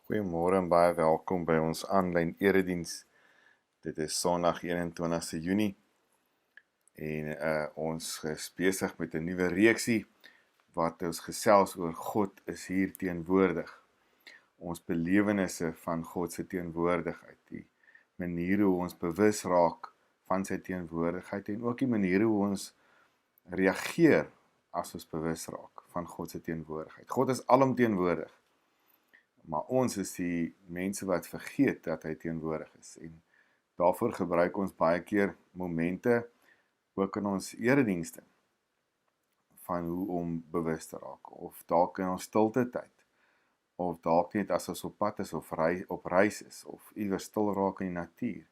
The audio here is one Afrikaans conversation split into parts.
Goeiemôre en baie welkom by ons aanlyn erediens. Dit is Sondag 21 Junie en ons is besig met 'n nuwe reeksie wat ons gesels oor God is hier teenwoordig. Ons belewennisse van God se teenwoordigheid, die maniere hoe ons bewus raak van sy teenwoordigheid en ook die maniere hoe ons reageer as ons bewus raak van God se teenwoordigheid. God is alomteenwoordig. Maar ons is die mense wat vergeet dat hy teenwoordig is. En daarvoor gebruik ons baie keer momente, ook in ons eredienste, van hoe om bewus te raak. Of dalk in ons stilte tyd. Of dalk net as ons op pad is, of op reis is, of iewers stil raak in die natuur.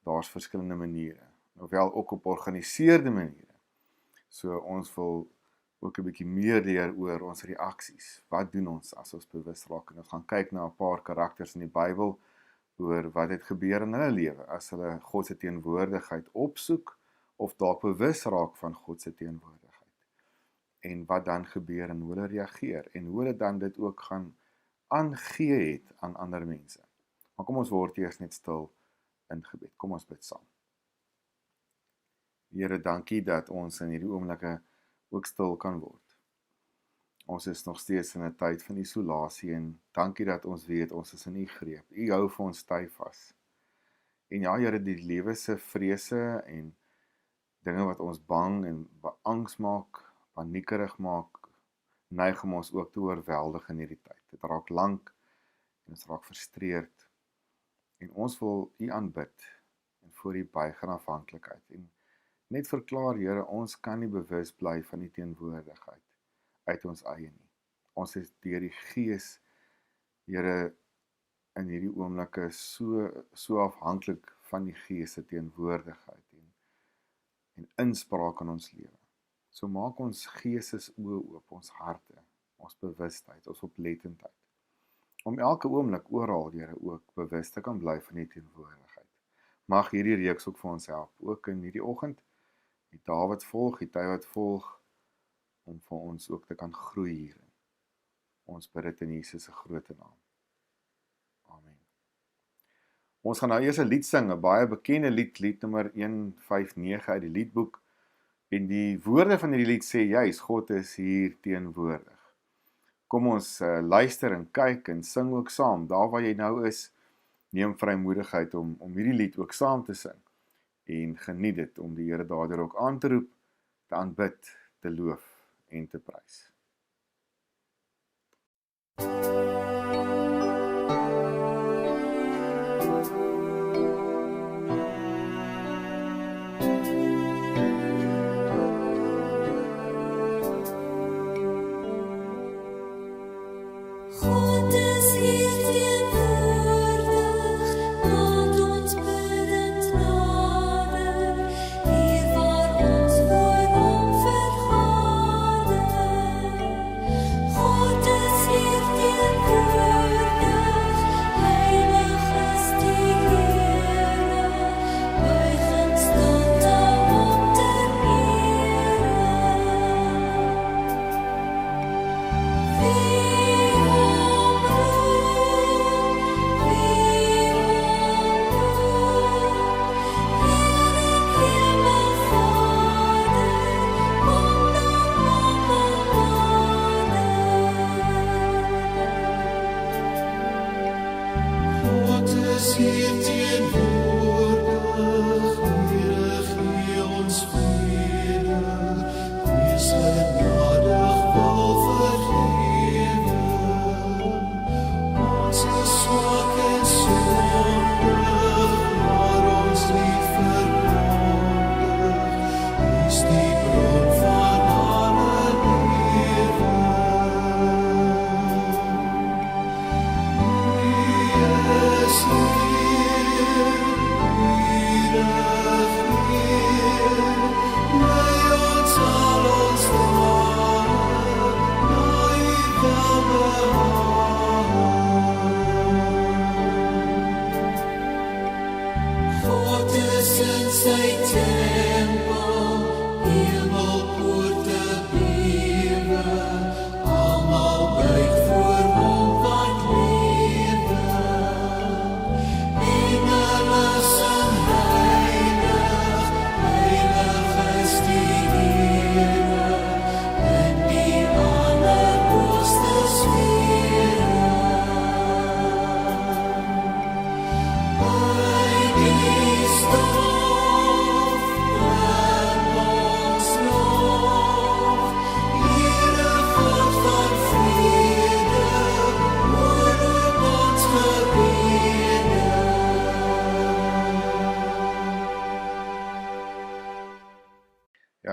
Daar's verskillende maniere. Ofwel ook op georganiseerde maniere. So ons wil ook 'n bietjie meer leer oor ons reaksies. Wat doen ons as ons bewus raak? En ons gaan kyk na 'n paar karakters in die Bybel oor wat het gebeur in hulle lewe as hulle God se teenwoordigheid opsoek of dalk bewus raak van God se teenwoordigheid. En wat dan gebeur en hoe hulle reageer en hoe hulle dan dit ook gaan aangee het aan ander mense. Maar kom ons word eers net stil in gebed. Kom ons bid saam. Here, dankie dat ons in hierdie oomblikke ook stil kan word. Ons is nog steeds in 'n tyd van isolasie en dankie dat ons weet ons is in U greep. U hou vir ons styf vas. En ja, Here, die lewe se vrese en dinge wat ons bang en beangs maak, paniekerig maak, neig om ons ook te oorweldig in hierdie tyd. Dit raak lank en ons raak frustreerd. En ons wil U aanbid en voor U buig in afhanklikheid en net verklaar, Here, ons kan nie bewus bly van die teenwoordigheid uit ons eie nie. Ons is deur die Gees, Here, in hierdie oomblikke so afhanklik van die Gees se teenwoordigheid en inspraak in ons lewe. So maak ons geestesoë oop, ons harte, ons bewustheid, ons oplettendheid, om elke oomblik oral, Here, ook bewus te kan bly van die teenwoordigheid. Mag hierdie reeks ook vir ons help, ook in hierdie oggend, die dae wat volg, die tyd wat volg, om vir ons ook te kan groei hierin. Ons bid dit in Jesus se groot naam. Amen. Ons gaan nou eers 'n lied sing, 'n baie bekende lied nommer 159 uit die liedboek. En die woorde van hierdie lied sê juis, God is hier teenwoordig. Kom ons luister en kyk en sing ook saam. Daar waar jy nou is, neem vrymoedigheid om hierdie lied ook saam te sing. En geniet dit om die Here daardeur ook aan te roep, te aanbid, te loof en te prys. Almal buig voor hom wat lewe.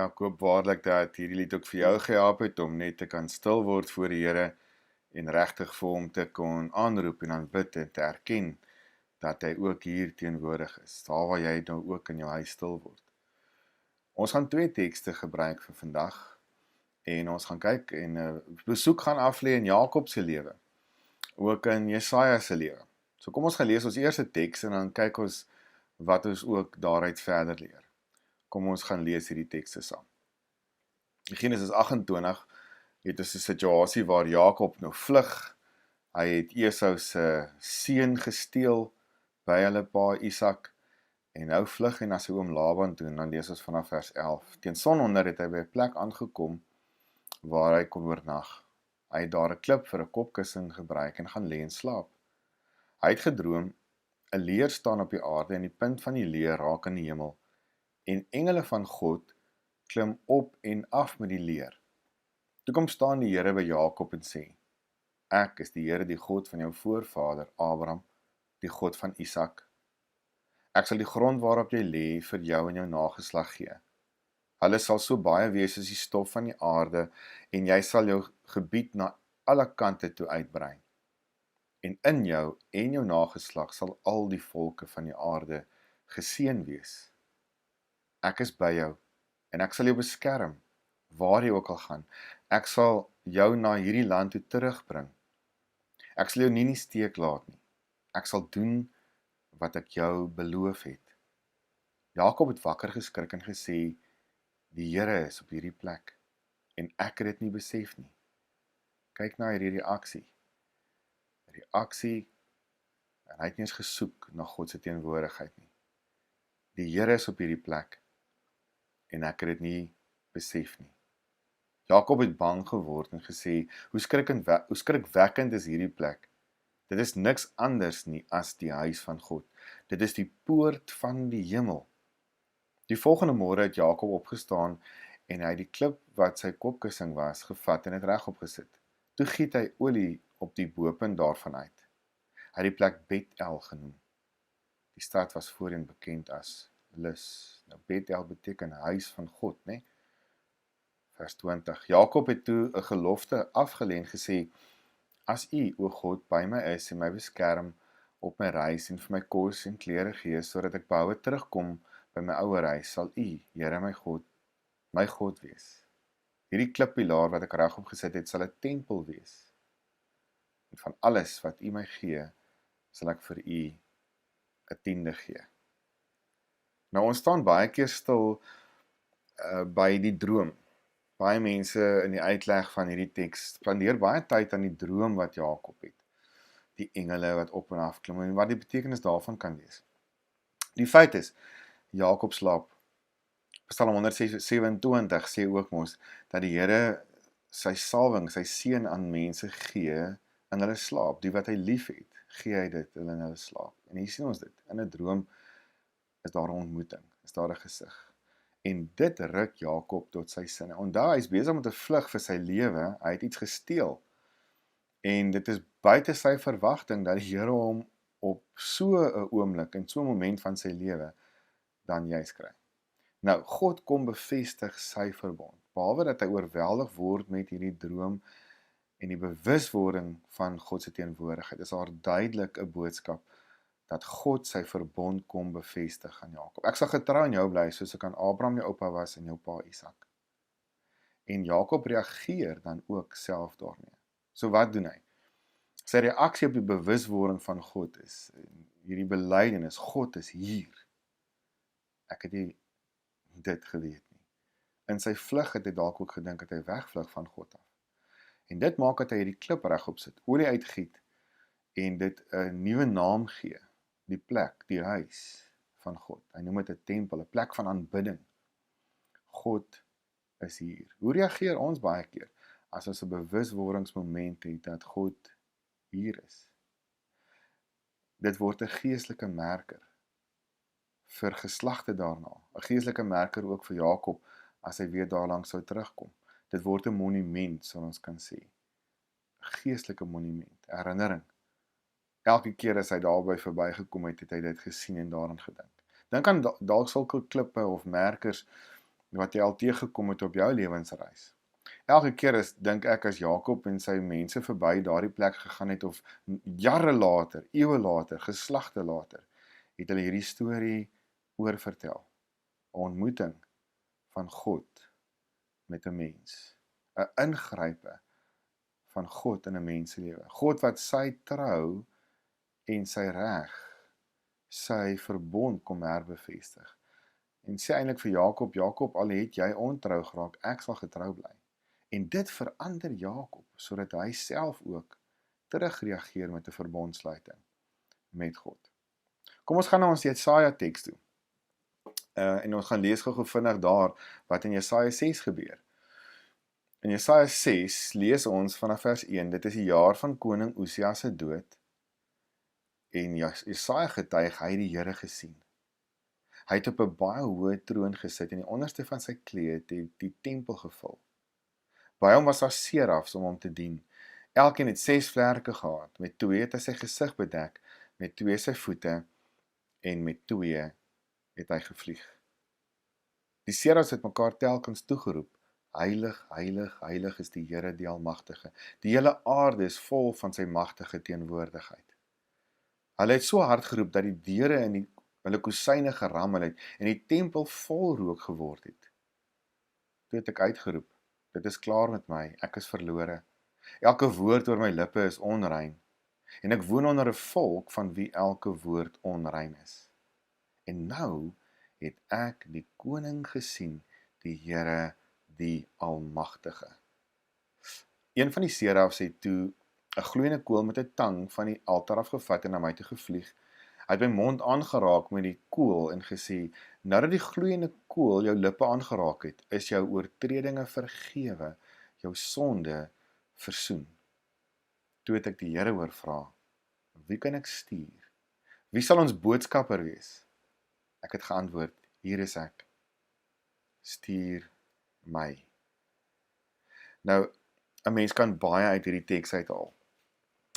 ek hoop waarlik dat hierdie lied ook vir jou gehelp het om net te kan stil word voor die Here en regtig vir hom te kon aanroep en aanbid en te erken dat hy ook hier teenwoordig is, daar waar jy nou ook in jou huis stil word. Ons gaan 2 tekste gebruik vir vandag en ons gaan kyk en 'n besoek gaan aflê in Jakob se lewe, ook in Jesaja se lewe. So kom ons gaan lees ons eerste teks en dan kyk ons wat ons ook daaruit verder leer. Kom ons gaan lees hierdie tekste saam. In Genesis 28 het ons 'n situasie waar Jakob nou vlug. Hy het Esau se seun gesteel by hulle pa Isak en nou vlug hy na sy oom Laban toe en dan lees ons vanaf vers 11. Teen sononder het hy by 'n plek aangekom waar hy kon oornag. Hy het daar 'n klip vir 'n kopkussing gebruik en gaan lê en slaap. Hy het gedroom 'n leer staan op die aarde en die punt van die leer raak in die hemel en engele van God klim op en af met die leer. Toe kom staan die Here by Jakob en sê: Ek is die Here, die God van jou voorvader Abraham, die God van Isak. Ek sal die grond waarop jy lê vir jou en jou nageslag gee. Hulle sal so baie wees as die stof van die aarde en jy sal jou gebied na alle kante toe uitbrei. En in jou en jou nageslag sal al die volke van die aarde geseën wees. Ek is by jou en ek sal jou beskerm, waar jy ook al gaan. Ek sal jou na hierdie land toe terugbring. Ek sal jou nie in die steek laat nie. Ek sal doen wat ek jou beloof het. Jakob het wakker geskrik en gesê, die Here is op hierdie plek en ek het dit nie besef nie. Kyk na hierdie reaksie. En hy het nie eens gesoek na God se teenwoordigheid nie. Die Here is op hierdie plek en ek het dit nie besef nie. Jakob het bang geword en gesê, hoe skrikwekkend is hierdie plek. Dit is niks anders nie as die huis van God. Dit is die poort van die hemel. Die volgende môre het Jakob opgestaan en hy het die klip wat sy kopkussing was, gevat en dit regop gesit. Toe giet hy olie op die bopunt daarvan uit. Hy het die plek Bet-El genoem. Die stad was voorheen bekend as Lus. Nou Bet-El beteken huis van God, né? Vers 20. Jakob het toe 'n gelofte afgelê en gesê: As U, o God, by my is en my beskerm op my reis en vir my kos en klere gee, sodat ek behoue terugkom by my ouer huis, sal U, Here my God wees. Hierdie klippilaar wat ek regop gesit het, sal 'n tempel wees. En van alles wat U my gee, sal ek vir U 'n tiende gee. Nou ons staan baie keer stil by die droom. Baie mense in die uitleg van hierdie teks spandeer baie tyd aan die droom wat Jakob het. Die engele wat op en af klim en wat die betekenis daarvan kan wees. Die feit is, Jakob slaap. Psalm 127 sê ook mos dat die Here sy salwing, sy seën aan mense gee in hulle slaap. Die wat hy lief het, gee hy dit in hulle slaap. En hier sien ons dit. In 'n droom is daar 'n ontmoeting, is daar 'n gesig. En dit ruk Jakob tot sy sinne. Onthou, hy is besig met 'n vlug vir sy lewe, hy het iets gesteel. En dit is buite sy verwagting dat die Here hom op so 'n oomblik, en so 'n moment van sy lewe, dan juis kry. Nou, God kom bevestig sy verbond. Behalwe dat hy oorweldig word met hierdie droom en die bewuswording van God se teenwoordigheid, is daar duidelik 'n boodskap dat God sy verbond kom bevestig aan Jakob. Ek sal getrou aan jou bly, soos ek aan Abraham jou oupa was en jou pa Isak. En Jakob reageer dan ook self daarmee. So wat doen hy? Sy reaksie op die bewuswording van God is, hierdie belydenis, God is hier. Ek het nie dit geweet nie. In sy vlug het hy dalk ook gedink dat hy wegvlug van God af. En dit maak dat hy hierdie klip regop sit, olie uitgiet en dit 'n nuwe naam gee. Die plek, die huis van God. Hy noem dit 'n tempel, 'n plek van aanbidding. God is hier. Hoe reageer ons baie keer as ons 'n bewuswordingsmoment het dat God hier is? Dit word 'n geestelike merker vir geslagte daarna. 'n Geestelike merker ook vir Jakob as hy weer daarlangs sou terugkom. Dit word 'n monument, sal ons kan sê. 'n Geestelike monument, herinnering. Elke keer as hy daarby verbygekom het, het hy dit gesien en daaraan gedink. Dink aan dalk sulke klippe of merkers wat jy al teëgekom het op jou lewensreis. Elke keer dink ek as Jakob en sy mense verby daardie plek gegaan het, of jare later, eeue later, geslagte later, het hulle hierdie storie oorvertel. 'n Ontmoeting van God met 'n mens. 'n Ingrype van God in 'n mens se lewe. God wat sy trou en sy reg, sy verbond kom herbevestig. En sê eintlik vir Jakob, Jakob, al het jy ontrou geraak, ek sal getrou bly. En dit verander Jakob, sodat hy self ook terugreageer met 'n verbondsluiting met God. Kom ons gaan na ons Jesaja teks toe. En ons gaan lees gou vinnig daar wat in Jesaja 6 gebeur. In Jesaja 6 lees ons vanaf vers 1, dit is die jaar van koning Osia se dood. En Jesaja getuig, hy het die Here gesien. Hy het op 'n baie hoë troon gesit en die onderste van sy kleed het die tempel gevul. By hom was daar serafs om hom te dien. Elkeen het 6 vlerke gehad, met 2 het hy sy gesig bedek, met 2 sy voete, en met 2 het hy gevlieg. Die serafs het mekaar telkens toegeroep, heilig, heilig, heilig is die Here die Almagtige. Die hele aarde is vol van sy magtige teenwoordigheid. Hulle het so hard geroep dat die deure in hulle kosyne gerammel het en die tempel vol rook geword het. Toe het ek uitgeroep, dit is klaar met my, ek is verlore. Elke woord oor my lippe is onrein. En ek woon onder 'n volk van wie elke woord onrein is. En nou het ek die koning gesien, die Here, die Almagtige. Een van die serafs het toe 'n gloeiende kool met 'n tang van die altaar afgevat en na my toe gevlieg. Hy het my mond aangeraak met die kool en gesê, nadat die gloeiende kool jou lippe aangeraak het, is jou oortredinge vergewe, jou sonde versoen. Toe het ek die Here hoor vra, wie kan ek stuur? Wie sal ons boodskapper wees? Ek het geantwoord, hier is ek. Stuur my. Nou, 'n mens kan baie uit hierdie teks uithaal.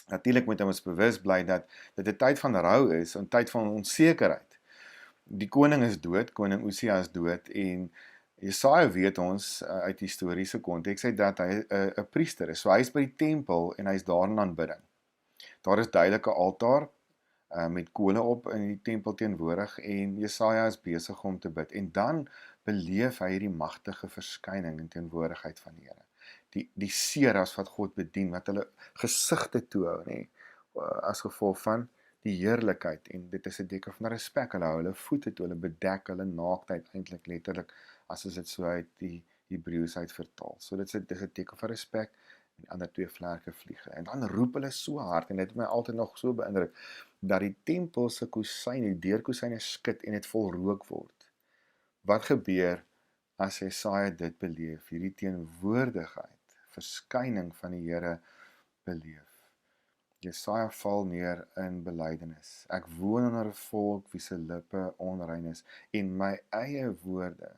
Natuurlik moet ons bewus bly dat dit 'n tyd van rou is, 'n tyd van onsekerheid. Die koning is dood, koning Osia is dood, en Jesaja weet ons uit historiese konteks uit dat hy 'n priester is. So hy is by die tempel en hy is daar in aanbidding. Daar is duidelike altaar met kole op in die tempel teenwoordig en Jesaja is besig om te bid. En dan beleef hy hierdie magtige verskyning in teenwoordigheid van die Here. Die serafs wat God bedien, wat hulle gesigte toehou, nê, as gevolg van die heerlikheid, en dit is 'n teken van respek. Hulle hou hulle voete toe, hulle bedek hulle naaktheid eintlik letterlik, as ons dit so uit die Hebreëus uit vertaal. So dit is 'n teken van respek, en die ander 2 vlerke vliege. En dan roep hulle so hard, en dit het my altyd nog so beïndruk, dat die tempel se kosyne, die deurkosyne skud en dit vol rook word. Wat gebeur as Jesaja dit beleef, hierdie teenwoordigheid, verskyning van die Here beleef? Jesaja val neer in belydenis. Ek woon onder 'n volk wie se lippe onrein is, en my eie woorde,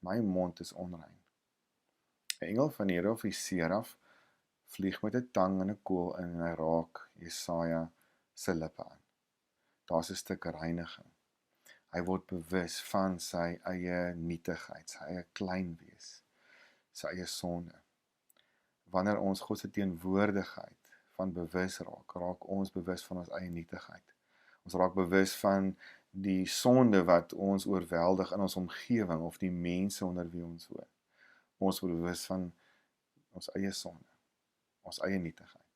my mond is onrein. 'n Engel van die Here of die seraf vlieg met 'n tang en 'n kool in en hy raak Jesaja se lippe aan. Daar's 'n stuk reiniging. Hy word bewus van sy eie nietigheid, sy eie klein wees, sy eie sonde. Wanneer ons God se teenwoordigheid van bewus raak ons bewus van ons eie nietigheid. Ons raak bewus van die sonde wat ons oorweldig in ons omgewing of die mense onder wie ons woon. Ons word bewus van ons eie sonde, ons eie nietigheid.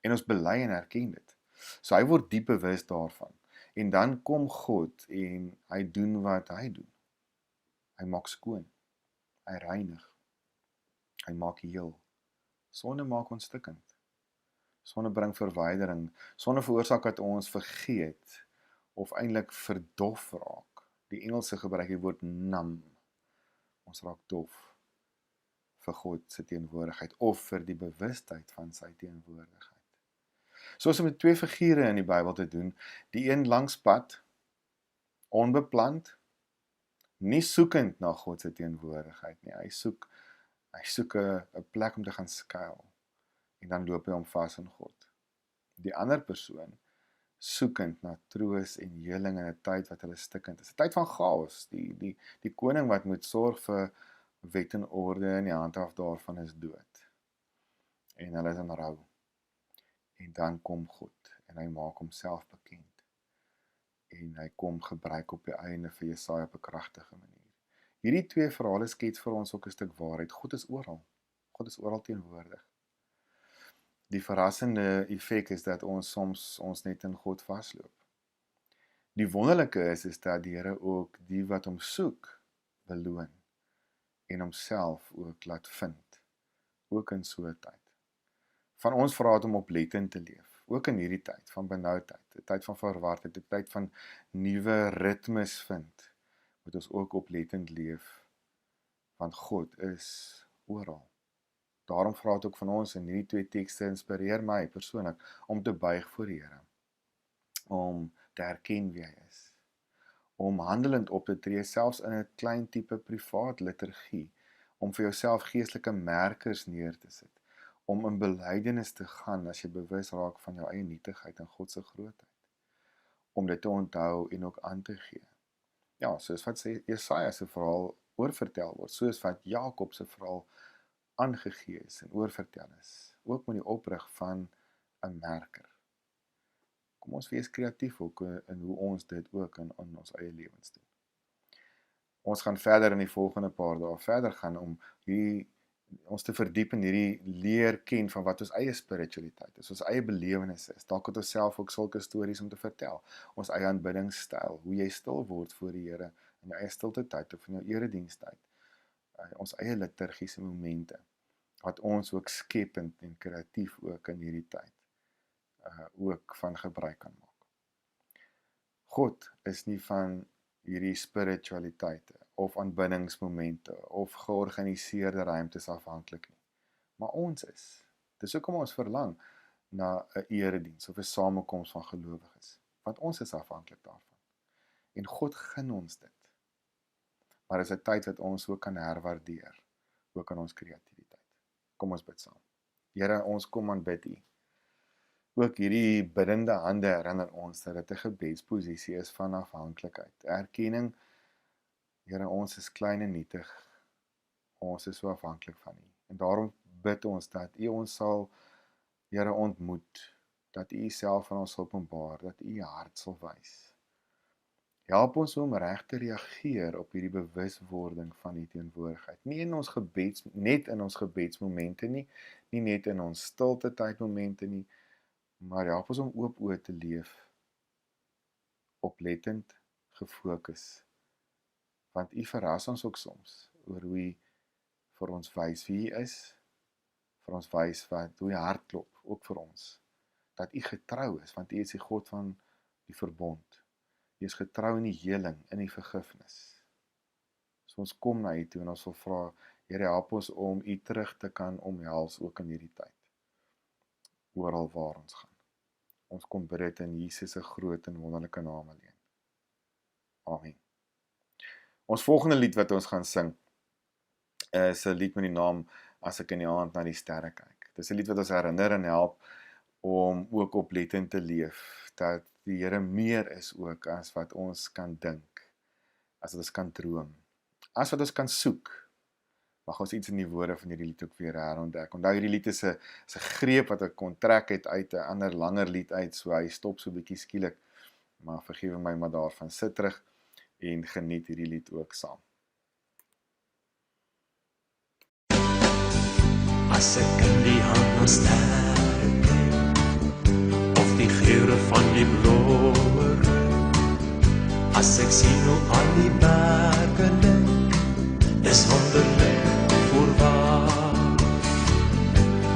En ons bely en erken dit. So hy word diep bewus daarvan. En dan kom God en hy doen wat hy doen. Hy maak skoon, hy reinig, hy maak heel. Sonde maak ons stikkend. Sonde bring verwydering. Sonde veroorsaak dat ons vergeet of eintlik verdof raak. Die Engelse gebruik die woord numb. Ons raak dof vir God se teenwoordigheid of vir die bewustheid van sy teenwoordigheid. Soos om met 2 figure in die Bybel te doen, die een langs pad, onbeplant, nie soekend na God se teenwoordigheid nie. Hy soek 'n plek om te gaan skuil, en dan loop hy hom vas in God. Die ander persoon, soekend na troos en heling in 'n tyd wat hulle stikkend is. 'n Tyd van chaos, die koning wat moet sorg vir wet en orde in die handhaf daarvan is dood. En hulle is in rou. En dan kom God en hy maak homself bekend. En hy kom gebruik op die einde vir Jesaja op 'n kragtige manier. Hierdie twee verhale skets vir ons ook 'n stuk waarheid. God is oral. God is oral teenwoordig. Die verrassende effek is dat ons soms net in God vasloop. Die wonderlike is dat die Here ook die wat hom soek, beloon en homself ook laat vind, ook in so 'n tyd. Van ons vra dit om oplettend te leef, ook in hierdie tyd van benoudheid, 'n tyd van verwardheid, 'n tyd van nuwe ritmes vind, moet ons ook oplettend leef, want God is oral. Daarom vra dit ook van ons in hierdie twee tekste inspireer my persoonlik om te buig voor die Here, om te herken wie hy is, om handelend op te tree, selfs in 'n klein tipe privaat liturgie, om vir jouself geestelike merkers neer te sit, om in belydenis te gaan as jy bewus raak van jou eie nietigheid en God se grootheid, om dit te onthou en ook aan te gee. Ja, soos wat Jesaja se verhaal oorvertel word, soos wat Jakob se verhaal aangegee is en oorvertel is, ook met die oprig van 'n merker. Kom ons wees kreatief ook in hoe ons dit ook in ons eie lewens doen. Ons gaan verder in die volgende paar dae verder gaan om ons te verdiep in hierdie leer ken van wat ons eie spiritualiteit is, ons eie belewenis is. Dalk het ons self ook sulke stories om te vertel. Ons eie aanbiddingstyl, hoe jy stil word voor die Here in jou eie stilte tyd of in jou eredienstyd. Ons eie liturgiese momente, wat ons ook skepend en kreatief ook in hierdie tyd ook van gebruik kan maak. God is nie van hierdie spiritualiteite of aanbiddingsmomente of georganiseerde ruimtes afhanklik nie. Maar ons is. Dis hoekom ons verlang na 'n erediens of 'n samekoms van gelowiges, want ons is afhanklik daarvan. En God gun ons dit. Maar is 'n tyd wat ons ook kan herwaardeer, ook in ons kreatiwiteit. Kom ons bid saam. Here, ons kom aanbid U. Ook hierdie biddende hande herinner ons dat dit 'n gebedsposisie is van afhanklikheid. Erkenning, Here, ons is klein en nietig. Ons is so afhanklik van U. En daarom bid ons dat U ons sal, Here, ontmoet, dat U self aan ons openbaar, dat U hart sal wys. Help ons om reg te reageer op hierdie bewuswording van U teenwoordigheid. Nie in ons net in ons gebedsmomente nie net in ons stilte tydmomente nie, maar help ons om oop oë te leef, oplettend, gefokus. Want U verras ons ook soms oor hoe U vir ons wys wie U is, vir ons wys hoe U hart klop, ook vir ons. Dat U getrou is, want U is die God van die verbond. U is getrou in die heling, in die vergifnis. So ons kom na U toe en ons wil vra, Here, help ons om U terug te kan omhels ook in hierdie tyd. Oral waar ons gaan. Ons kom bid dit in Jesus se groot en wonderlike naam alleen. Amen. Ons volgende lied wat ons gaan sing, is 'n lied met die naam As ek in die aand na die sterre kyk. Dis 'n lied wat ons herinner en help om ook oplettend te leef, dat die Here meer is ook as wat ons kan dink, as wat ons kan droom, as wat ons kan soek. Mag ons iets in die woorde van hierdie lied ook weer herontdek. Onthou, hierdie lied is 'n greep wat ek kon trek uit 'n ander langer lied uit, so hy stop so bietjie skielik. Maar vergewe my maar daarvan. Sit terug en geniet hierdie lied ook saam. As ek in die aand na sterre kyk, of die geure van die blauwe reën, as ek sien hoe al die berge lyk, is wonderlik voorwaar.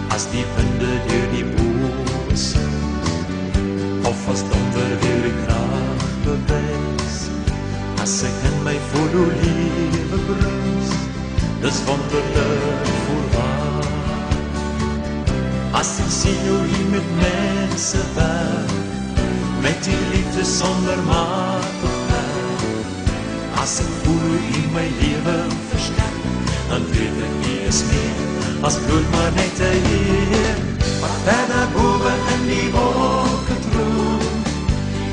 As die winde deur die bome sus, of as donder weer die krag bewys, as ek in my voel hoe lewe brus, dis wonderlik voorwaar. As ek sien hoe U met mense werk, met die liefde sonder maat of merk, as ek voel hoe U my lewe versterk, dan weet ek U is meer as bloed maar net 'n Heer, wat verder bowe in die wolke troon,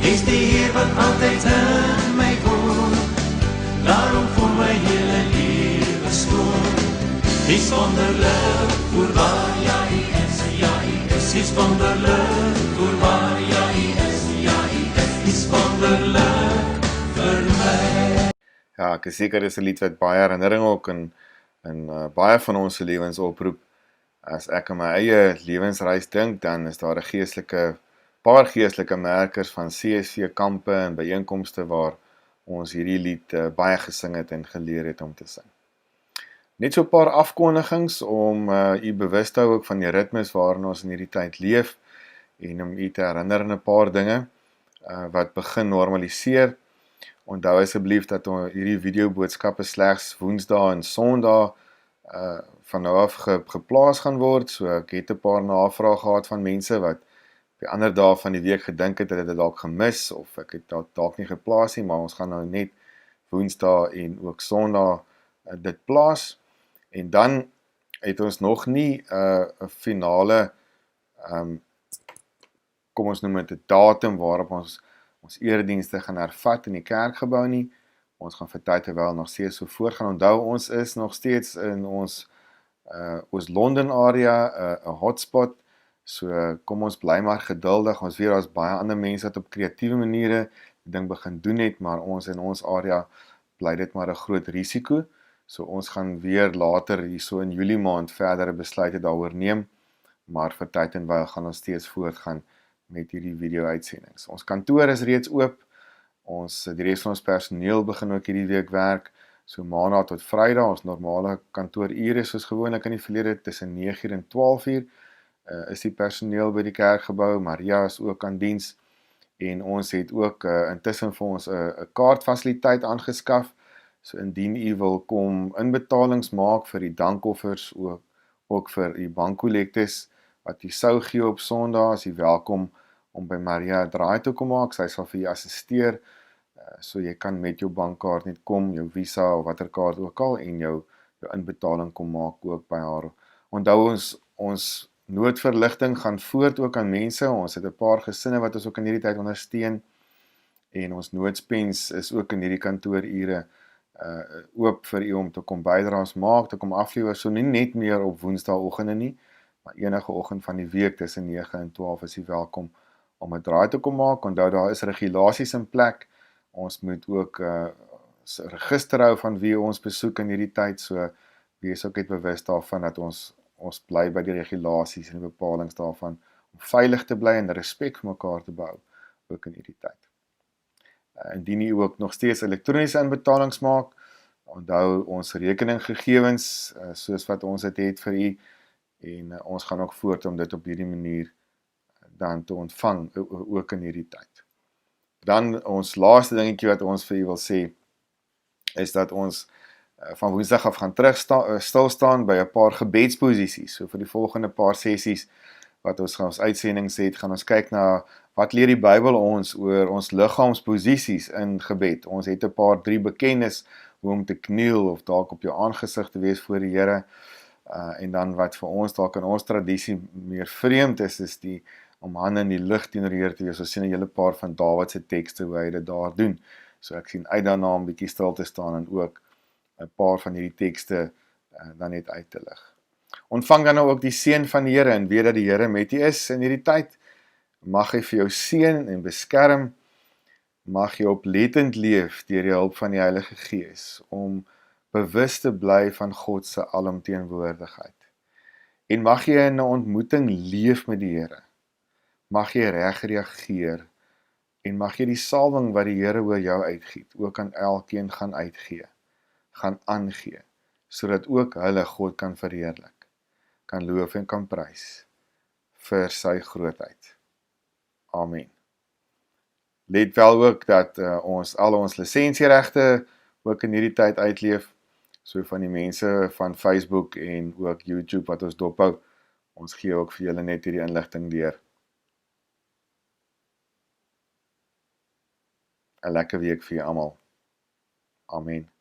is die Heer wat altyd in my woon, daarom voel my hele lewe skoon. Dis wonderlik hoe waar jy is, ja, dis wonderlik hoe waar jy is, ja, dis wonderlik vir my. Ja, ek is seker dis 'n lied wat baie herinnering ook in baie van ons se lewens oproep. As ek aan my eie lewensreis dink, dan is daar 'n paar geestelike merkers van CSV kampe en byeenkomste waar ons hierdie lied baie gesing het en geleer het om te sing. Net so 'n paar afkondigings om u bewus te hou ook van die ritmes waarin ons in hierdie tyd leef en om u te herinner aan 'n paar dinge wat begin normaliseer. Onthou asseblief dat hierdie videoboodskappe slegs Woensdae en Sondae van nou af geplaas gaan word. So ek het 'n paar navrae gehad van mense wat op die ander dae van die week gedink het hulle het dit dalk gemis of ek het dalk nie geplaas nie, maar ons gaan nou net Woensdae en ook Sondae dit plaas. En dan het ons nog nie 'n finale kom ons noem dit 'n datum waarop ons eredienste gaan hervat in die kerkgebou nie. Ons gaan vir tyd terwyl nog steeds so voortgaan. Onthou, ons is nog steeds in ons Oos-London area, 'n hotspot. So kom ons bly maar geduldig. Ons weet daar's baie ander mense wat op kreatiewe maniere die ding begin doen het, maar ons in ons area bly dit maar 'n groot risiko. So ons gaan weer later hierso in Julie maand verdere besluite daaroor neem, maar vir tyd en wyl gaan ons steeds voortgaan met hierdie video-uitsendings. Ons kantoor is reeds oop. Die res van ons personeel begin ook hierdie week werk. So maandag tot Vrydag, ons normale kantoorure soos gewoonlik in die verlede tussen 9:00 en 12:00 is die personeel by die kerkgebou. Maria is ook aan diens en ons het ook intussen vir ons 'n kaartfasiliteit aangeskaf. So indien u wil kom inbetalings maak vir die dankoffers, ook vir die bankkollektes wat u sou gee op Sondag, is u welkom om by Maria 'n draai te kom maak. Sy sal vir u assisteer. So jy kan met jou bankkaart net kom, jou Visa of watter kaart ook al en jou inbetaling kom maak ook by haar. Onthou ons noodverligting gaan voort ook aan mense. Ons het 'n paar gesinne wat ons ook in hierdie tyd ondersteun en ons noodspens is ook in hierdie kantoorure oop vir u om te kom bydraes maak, te kom aflewer. So nie net meer op Woensdaeoggende nie, maar enige oggend van die week tussen 9 en 12 is u welkom om 'n draai te kom maak. Onthou daar is regulasies in plek. Ons moet ook register hou van wie ons besoek in hierdie tyd, so wees ook net bewus daarvan dat ons bly by die regulasies en die bepalings daarvan om veilig te bly en respek vir mekaar te bou ook in hierdie tyd. Indien u ook nog steeds elektroniese inbetalings maak, onthou ons rekeninggegewens soos wat ons dit het vir u en ons gaan ook voort om dit op hierdie manier dan te ontvang ook in hierdie tyd. Dan ons laaste dingetjie wat ons vir u wil sê is dat ons van Woensdag af gaan stil staan by 'n paar gebedsposisies. So vir die volgende paar sessies wat ons uitsendings het, gaan ons kyk na wat leer die Bybel ons oor ons liggaamsposisies in gebed. Ons het 'n paar 3 bekendes hoe om te kniel of dalk op jou aangesig te wees voor die Here. En dan wat vir ons dalk in ons tradisie meer vreemd is om hande in die lug teenoor die Here te wees. Ons sien 'n hele paar van Dawid se tekste hoe hy dit daar doen. So ek sien uit daarna om 'n bietjie stil te staan en ook 'n paar van hierdie tekste dan net uit te lig. Ontvang dan nou ook die seën van die Here en weet dat die Here met u is in hierdie tyd. Mag hy vir jou seën en beskerm. Mag jy oplettend leef deur die hulp van die Heilige Gees om bewus te bly van God se alomteenwoordigheid. En mag jy in 'n ontmoeting leef met die Here. Mag jy reg reageer en mag jy die salwing wat die Here oor jou uitgiet ook aan elkeen gaan uitgee, gaan aangee, sodat ook hulle God kan verheerlik, kan loof en kan prys vir sy grootheid. Amen. Let wel ook dat ons al ons lisensieregte ook in hierdie tyd uitleef, so van die mense van Facebook en ook YouTube wat ons dophou, ons gee ook vir julle net hierdie inligting deur. 'n Lekker week vir julle almal. Amen.